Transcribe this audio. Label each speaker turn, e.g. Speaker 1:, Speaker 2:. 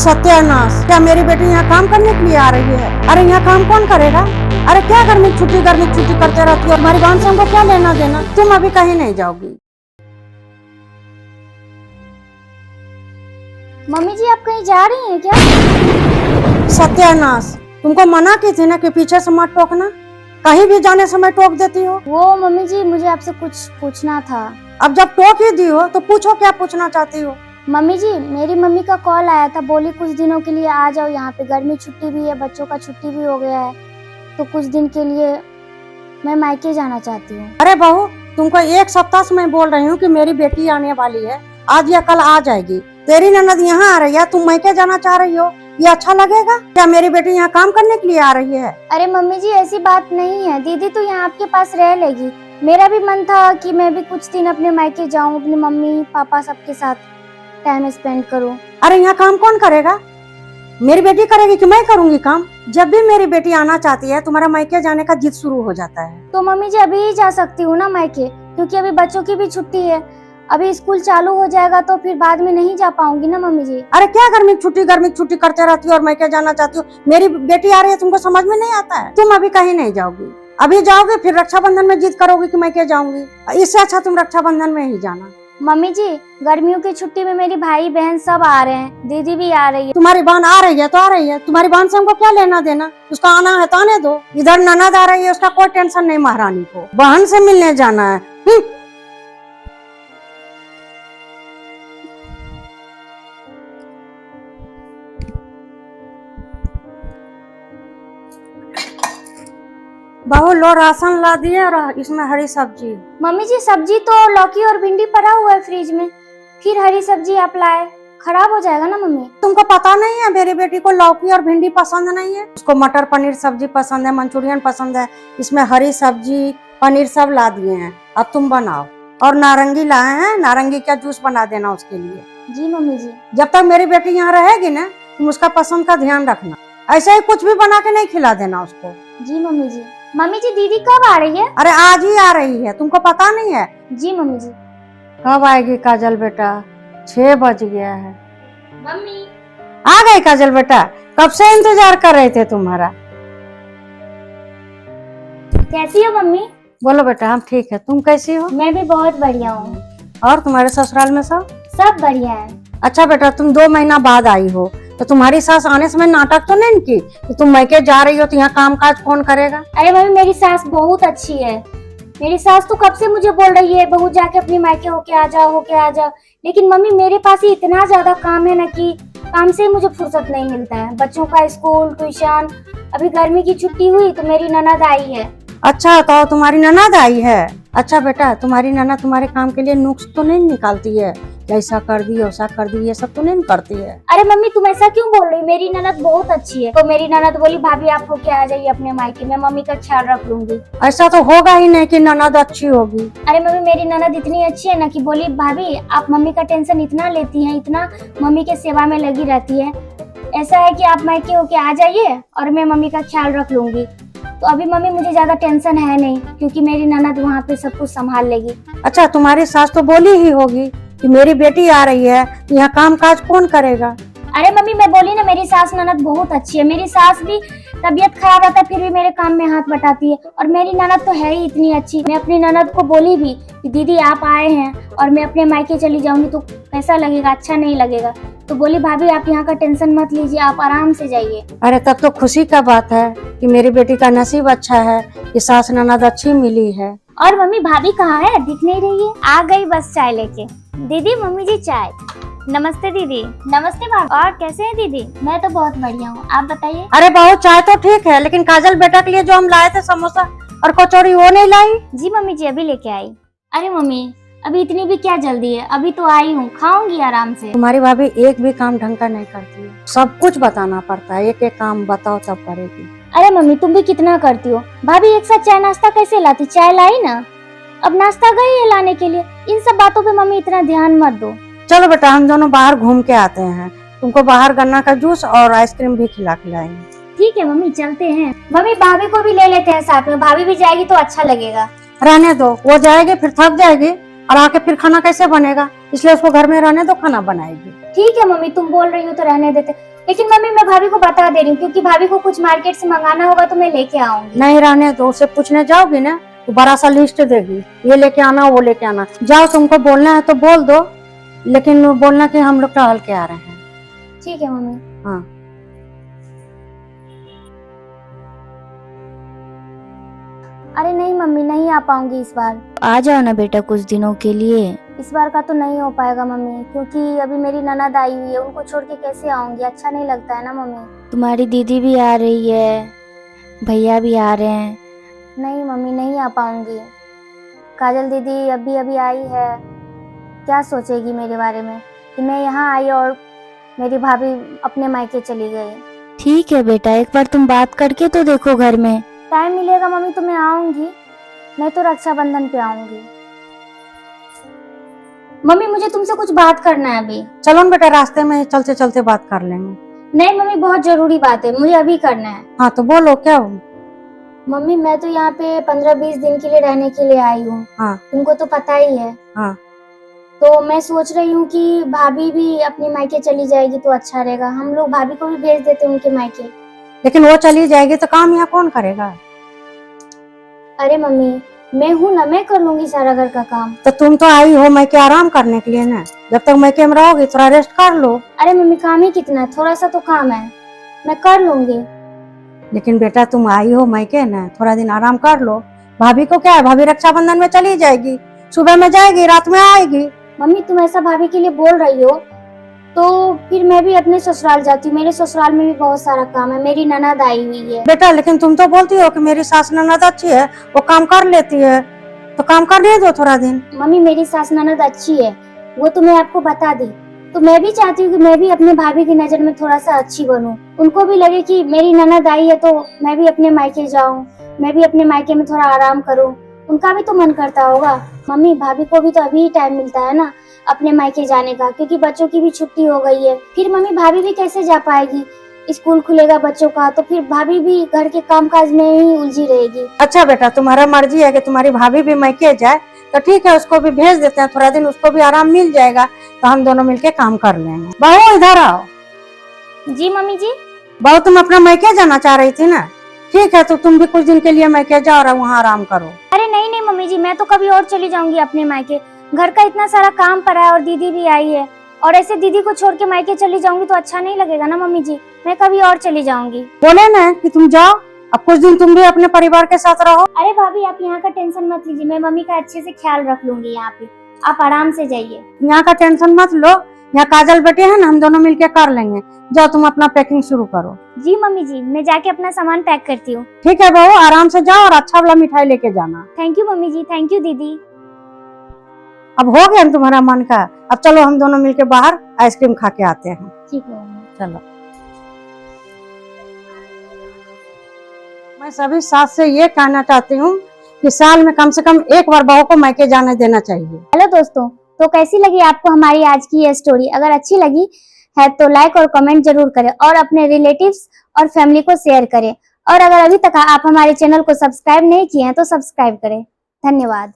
Speaker 1: सत्यानाश, क्या मेरी बेटी यहाँ काम करने के लिए आ रही है? अरे यहाँ काम कौन करेगा? अरे क्या गर्मी की छुट्टी करते रहती हो? तुम्हारी बहन से हमको क्या लेना देना? तुम अभी कहीं नहीं जाओगी।
Speaker 2: मम्मी जी, आप कहीं जा रही हैं क्या?
Speaker 1: सत्यानाश, तुमको मना की थी ना कि पीछे से मत टोकना, कहीं भी जाने समय टोक देती हो।
Speaker 2: वो मम्मी जी, मुझे आपसे कुछ पूछना था।
Speaker 1: अब जब टोक ही दी हो तो पूछो, क्या पूछना चाहती हो?
Speaker 2: मम्मी जी, मेरी मम्मी का कॉल आया था, बोली कुछ दिनों के लिए आ जाओ यहाँ पे, गर्मी छुट्टी भी है, बच्चों का छुट्टी भी हो गया है, तो कुछ दिन के लिए मैं मायके जाना चाहती हूँ।
Speaker 1: अरे बहू, तुमको एक सप्ताह से मैं बोल रही हूँ कि मेरी बेटी आने वाली है, आज या कल आ जाएगी। तेरी ननद यहाँ आ रही है, तुम मायके जाना चाह रही हो, ये अच्छा लगेगा क्या? मेरी बेटी यहाँ काम करने के लिए आ रही है।
Speaker 2: अरे मम्मी जी, ऐसी बात नहीं है, दीदी तो यहाँ आपके पास रह लेगी। मेरा भी मन था कि मैं भी कुछ दिन अपने मायके जाऊँ, अपनी मम्मी पापा सबके साथ टाइम स्पेंड करूँ।
Speaker 1: अरे यहाँ काम कौन करेगा? मेरी बेटी करेगी कि मैं करूँगी काम? जब भी मेरी बेटी आना चाहती है, तुम्हारा मायके जाने का जिद शुरू हो जाता है।
Speaker 2: तो मम्मी जी, अभी ही जा सकती हूँ ना मायके, क्योंकि अभी बच्चों की भी छुट्टी है, अभी स्कूल चालू हो जाएगा तो फिर बाद में नहीं जा पाऊंगी ना मम्मी जी।
Speaker 1: अरे क्या गर्मी की छुट्टी करते रहती हो और मायके जाना चाहती हो? मेरी बेटी आ रही है, तुमको समझ में नहीं आता है? तुम अभी कहीं नहीं जाओगी, अभी जाओगे फिर रक्षाबंधन में जिद करोगी कि मायके जाऊंगी। इससे अच्छा तुम रक्षाबंधन में ही जाना।
Speaker 2: मम्मी जी, गर्मियों की छुट्टी में मेरी भाई बहन सब आ रहे हैं, दीदी भी आ रही है।
Speaker 1: तुम्हारी बहन आ रही है तो आ रही है, तुम्हारी बहन से हमको क्या लेना देना? उसका आना है तो आने दो। इधर ननद आ रही है, उसका कोई टेंशन नहीं महारानी को, बहन से मिलने जाना है। बहू लो, राशन ला दिए और इसमें हरी सब्जी।
Speaker 2: मम्मी जी, सब्जी तो लौकी और भिंडी पड़ा हुआ है फ्रिज में, फिर हरी सब्जी आप लाए, खराब हो जाएगा ना मम्मी।
Speaker 1: तुमको पता नहीं है मेरी बेटी को लौकी और भिंडी पसंद नहीं है, उसको मटर पनीर सब्जी पसंद है, मंचूरियन पसंद है, इसमें हरी सब्जी पनीर सब ला दिए हैं, अब तुम बनाओ। और नारंगी लाए हैं, नारंगी का जूस बना देना उसके लिए।
Speaker 2: जी मम्मी जी।
Speaker 1: जब तक मेरी बेटी यहाँ रहेगी ना, तुम उसका पसंद का ध्यान रखना, ऐसे ही कुछ भी बना के नहीं खिला देना उसको।
Speaker 2: जी मम्मी जी। मम्मी जी, दीदी कब आ रही है?
Speaker 1: अरे आज ही आ रही है, तुमको पता नहीं है?
Speaker 2: जी मम्मी जी।
Speaker 1: कब आएगी काजल बेटा? 6 बज गया है।
Speaker 2: मम्मी
Speaker 1: आ गई काजल बेटा, कब से इंतजार कर रहे थे तुम्हारा।
Speaker 2: कैसी हो मम्मी?
Speaker 1: बोलो बेटा, हम ठीक है, तुम कैसी हो?
Speaker 2: मैं भी बहुत बढ़िया हूँ।
Speaker 1: और तुम्हारे ससुराल में सब
Speaker 2: बढ़िया है।
Speaker 1: अच्छा बेटा, तुम 2 महीना बाद आई हो, तो तुम्हारी सास आने समय नाटक तो नहीं की कि तुम मायके जा रही हो तो यहाँ काम काज कौन करेगा?
Speaker 2: अरे मम्मी, मेरी सास बहुत अच्छी है, मेरी सास तो कब से मुझे बोल रही है बहू जाके अपनी मायके होके आ जाओ। लेकिन मम्मी, मेरे पास ही इतना ज्यादा काम है ना कि काम से ही मुझे फुर्सत नहीं मिलता है। बच्चों का स्कूल, ट्यूशन, अभी गर्मी की छुट्टी हुई तो मेरी ननद आई है।
Speaker 1: अच्छा, तो तुम्हारी ननद आई है? अच्छा बेटा, तुम्हारी ननद तुम्हारे काम के लिए नुक्स तो नहीं निकालती है, ऐसा कर दी वैसा कर दी, ये सब तो नहीं करती है?
Speaker 2: अरे मम्मी, तुम ऐसा क्यों बोल रही? मेरी ननद बहुत अच्छी है। तो मेरी ननद बोली भाभी आप होके आ जाइए अपने मायके, मैं मम्मी का ख्याल रख लूंगी।
Speaker 1: ऐसा तो होगा ही नहीं कि ननद अच्छी होगी।
Speaker 2: अरे मम्मी, मेरी ननद इतनी अच्छी है ना कि बोली भाभी आप मम्मी का टेंशन इतना लेती हैं, इतना मम्मी के सेवा में लगी रहती है, ऐसा है कि आप मायके होके आ जाइए और मैं मम्मी का ख्याल रख लूंगी। तो अभी मम्मी मुझे ज्यादा टेंशन है नहीं, क्योंकि मेरी ननद वहाँ पे सब कुछ संभाल लेगी।
Speaker 1: अच्छा, तुम्हारी सास तो बोली ही होगी कि मेरी बेटी आ रही है, यहाँ काम काज कौन करेगा?
Speaker 2: अरे मम्मी, मैं बोली ना, मेरी सास ननद बहुत अच्छी है। मेरी सास भी तबीयत खराब रहता है फिर भी मेरे काम में हाथ बटाती है, और मेरी ननद तो है ही इतनी अच्छी। मैं अपनी ननद को बोली भी कि दीदी आप आए हैं और मैं अपने मायके चली जाऊंगी तो कैसा लगेगा, अच्छा नहीं लगेगा। तो बोली भाभी आप यहाँ का टेंशन मत लीजिए, आप आराम से जाइए।
Speaker 1: अरे तब तो खुशी का बात है कि मेरी बेटी का नसीब अच्छा है कि सास ननद अच्छी मिली है।
Speaker 2: और मम्मी, भाभी कहाँ है? दिख नहीं रही है। आ गई बस चाय लेके। दीदी, मम्मी जी चाय। नमस्ते दीदी। नमस्ते भाभी। और कैसे हैं दीदी? मैं तो बहुत बढ़िया हूँ, आप बताइए।
Speaker 1: अरे बहू, चाय तो ठीक है, लेकिन काजल बेटा के लिए जो हम लाए थे समोसा और कचौड़ी, वो नहीं लाई?
Speaker 2: जी मम्मी जी, अभी लेके आई। अरे मम्मी, अभी इतनी भी क्या जल्दी है, अभी तो आई हूँ, खाऊंगी आराम से।
Speaker 1: तुम्हारी भाभी एक भी काम ढंग का नहीं करती है, सब कुछ बताना पड़ता है, एक एक काम बताओ तब करेगी।
Speaker 2: अरे मम्मी, तुम भी कितना करती हो। भाभी एक साथ चाय नाश्ता कैसे लाती? चाय लाई ना, अब नाश्ता गई है लाने के लिए। इन सब बातों पे मम्मी इतना ध्यान मत दो।
Speaker 1: चलो बेटा, हम दोनों बाहर घूम के आते हैं, तुमको बाहर गन्ना का जूस और आइसक्रीम भी खिलाएंगे।
Speaker 2: ठीक है मम्मी, चलते हैं। मम्मी, भाभी को भी ले लेते हैं साथ में, भाभी भी जाएगी तो अच्छा लगेगा।
Speaker 1: रहने दो, वो जाएगी फिर थक जाएगी, और आके फिर खाना कैसे बनेगा, इसलिए उसको घर में रहने दो, खाना बनाएगी।
Speaker 2: ठीक है मम्मी, तुम बोल रही हो तो रहने देते, लेकिन मम्मी मैं भाभी को बता दे रही हूँ, क्योंकि भाभी को कुछ मार्केट से मंगाना होगा तो मैं लेके आऊंगी।
Speaker 1: नहीं रहने दो, उससे पूछने जाओगी ना तो बड़ा सा लिस्ट देगी, ये लेके आना वो लेके आना। जाओ, तुमको बोलना है तो बोल दो, लेकिन बोलना कि हम लोग टहल के आ रहे हैं।
Speaker 2: ठीक है मम्मी।
Speaker 1: हाँ।
Speaker 2: अरे नहीं मम्मी, नहीं आ पाऊंगी इस बार।
Speaker 3: आ जाओ ना बेटा कुछ दिनों के लिए।
Speaker 2: इस बार का तो नहीं हो पाएगा मम्मी, क्योंकि अभी मेरी ननद आई हुई है, उनको छोड़ के कैसे आऊंगी, अच्छा नहीं लगता है ना मम्मी।
Speaker 3: तुम्हारी दीदी भी आ रही है, भैया भी आ रहे हैं।
Speaker 2: नहीं मम्मी, नहीं आ पाऊंगी। काजल दीदी अभी अभी आई है, क्या सोचेगी मेरे बारे में कि मैं यहाँ आई और मेरी भाभी अपने मायके चली गई।
Speaker 3: ठीक है बेटा, एक बार तुम बात करके तो देखो घर में।
Speaker 2: टाइम मिलेगा मम्मी तो मैं आऊंगी, मैं तो रक्षाबंधन पे आऊंगी। मम्मी मुझे तुमसे कुछ बात करना है अभी।
Speaker 1: चलो ना बेटा, रास्ते में चलते चलते बात कर लेंगे।
Speaker 2: नहीं मम्मी, बहुत जरूरी बात है, मुझे अभी करना है।
Speaker 1: हाँ तो बोलो, क्या हो?
Speaker 2: मम्मी मैं तो यहाँ पे 15-20 दिन के लिए रहने के लिए आई हूँ।
Speaker 1: हाँ।
Speaker 2: तुमको तो पता ही है।
Speaker 1: हाँ।
Speaker 2: तो मैं सोच रही हूँ कि भाभी भी अपने मायके चली जाएगी तो अच्छा रहेगा, हम लोग भाभी को भी भेज देते हैं उनके मायके।
Speaker 1: लेकिन वो चली जाएगी तो काम यहाँ कौन करेगा?
Speaker 2: अरे मम्मी मैं हूँ ना, मैं कर लूंगी सारा घर का काम।
Speaker 1: तो तुम तो आई हो मैके आराम करने के लिए ना, जब तक मैके में रहोगी थोड़ा रेस्ट कर लो।
Speaker 2: अरे मम्मी काम ही कितना है, थोड़ा सा तो काम है, मैं कर लूंगी।
Speaker 1: लेकिन बेटा तुम आई हो मैके ना, थोड़ा दिन आराम कर लो। भाभी को क्या है, भाभी रक्षाबंधन में चली जाएगी, सुबह में जाएगी रात में आएगी।
Speaker 2: मम्मी तुम ऐसा भाभी के लिए बोल रही हो तो फिर मैं भी अपने ससुराल जाती हूँ, मेरे ससुराल में भी बहुत सारा काम है, मेरी ननद आई हुई है।
Speaker 1: बेटा लेकिन तुम तो बोलती हो कि मेरी सास ननद अच्छी है, वो काम कर लेती है, तो काम करने दो थोड़ा दिन।
Speaker 2: मम्मी मेरी सास ननद अच्छी है, वो तो मैं आपको बता दी, तो मैं भी चाहती हूँ कि मैं भी अपने भाभी की नजर में थोड़ा सा अच्छी बनूं, उनको भी लगे कि मेरी ननद आई है तो मैं भी अपने मायके जाऊं, मैं भी अपने मायके में थोड़ा आराम करूं, उनका भी तो मन करता होगा। मम्मी भाभी को भी तो अभी ही टाइम मिलता है ना अपने मायके जाने का, क्योंकि बच्चों की भी छुट्टी हो गई है, फिर मम्मी भाभी भी कैसे जा पाएगी, स्कूल खुलेगा बच्चों का तो फिर भाभी भी घर के कामकाज में ही उलझी रहेगी।
Speaker 1: अच्छा बेटा तुम्हारा मर्जी है कि तुम्हारी भाभी भी मैके जाए, तो ठीक है उसको भी भेज देते हैं, थोड़ा दिन उसको भी आराम मिल जाएगा, तो हम दोनों मिलके काम कर लेंगे। बहू इधर आओ।
Speaker 2: जी मम्मी जी।
Speaker 1: बहू तुम अपना मैके जाना चाह रही थी ना, ठीक है तो तुम भी कुछ दिन के लिए मैके जाओ और वहाँ आराम करो।
Speaker 2: अरे नहीं नहीं मम्मी जी, मैं तो कभी और चली जाऊंगी अपने मायके, घर का इतना सारा काम पड़ा है और दीदी भी आई है, और ऐसे दीदी को छोड़ के मायके चली जाऊंगी तो अच्छा नहीं लगेगा ना मम्मी जी, मैं कभी और चली जाऊंगी।
Speaker 1: बोले ना कि तुम जाओ, अब कुछ दिन तुम भी अपने परिवार के साथ रहो।
Speaker 2: अरे भाभी आप यहाँ का टेंशन मत लीजिए, मैं मम्मी का अच्छे से ख्याल रख लूंगी, यहाँ पे आप आराम से जाइए।
Speaker 1: यहाँ का टेंशन मत लो, यहाँ काजल बेटे है ना, हम दोनों मिलके कर लेंगे। जाओ तुम अपना पैकिंग शुरू करो।
Speaker 2: जी मम्मी जी, मैं जाके अपना सामान पैक करती हूँ।
Speaker 1: ठीक है बहू, आराम से जाओ और अच्छा वाला मिठाई लेके जाना।
Speaker 2: Thank you mummy ji, thank you दीदी।
Speaker 1: अब हो गया ना तुम्हारा मन का, अब चलो हम दोनों मिलके बाहर आइसक्रीम खा के आते हैं।
Speaker 2: ठीक है मम्मी।
Speaker 1: चलो। मैं सभी सास से ये कहना चाहती हूँ कि साल में कम से कम एक बार बहू को मायके जाने देना चाहिए।
Speaker 2: हेलो दोस्तों, तो कैसी लगी आपको हमारी आज की ये स्टोरी? अगर अच्छी लगी है तो लाइक और कमेंट जरूर करें और अपने रिलेटिव्स और फैमिली को शेयर करें, और अगर अभी तक आप हमारे चैनल को सब्सक्राइब नहीं किए हैं तो सब्सक्राइब करें। धन्यवाद।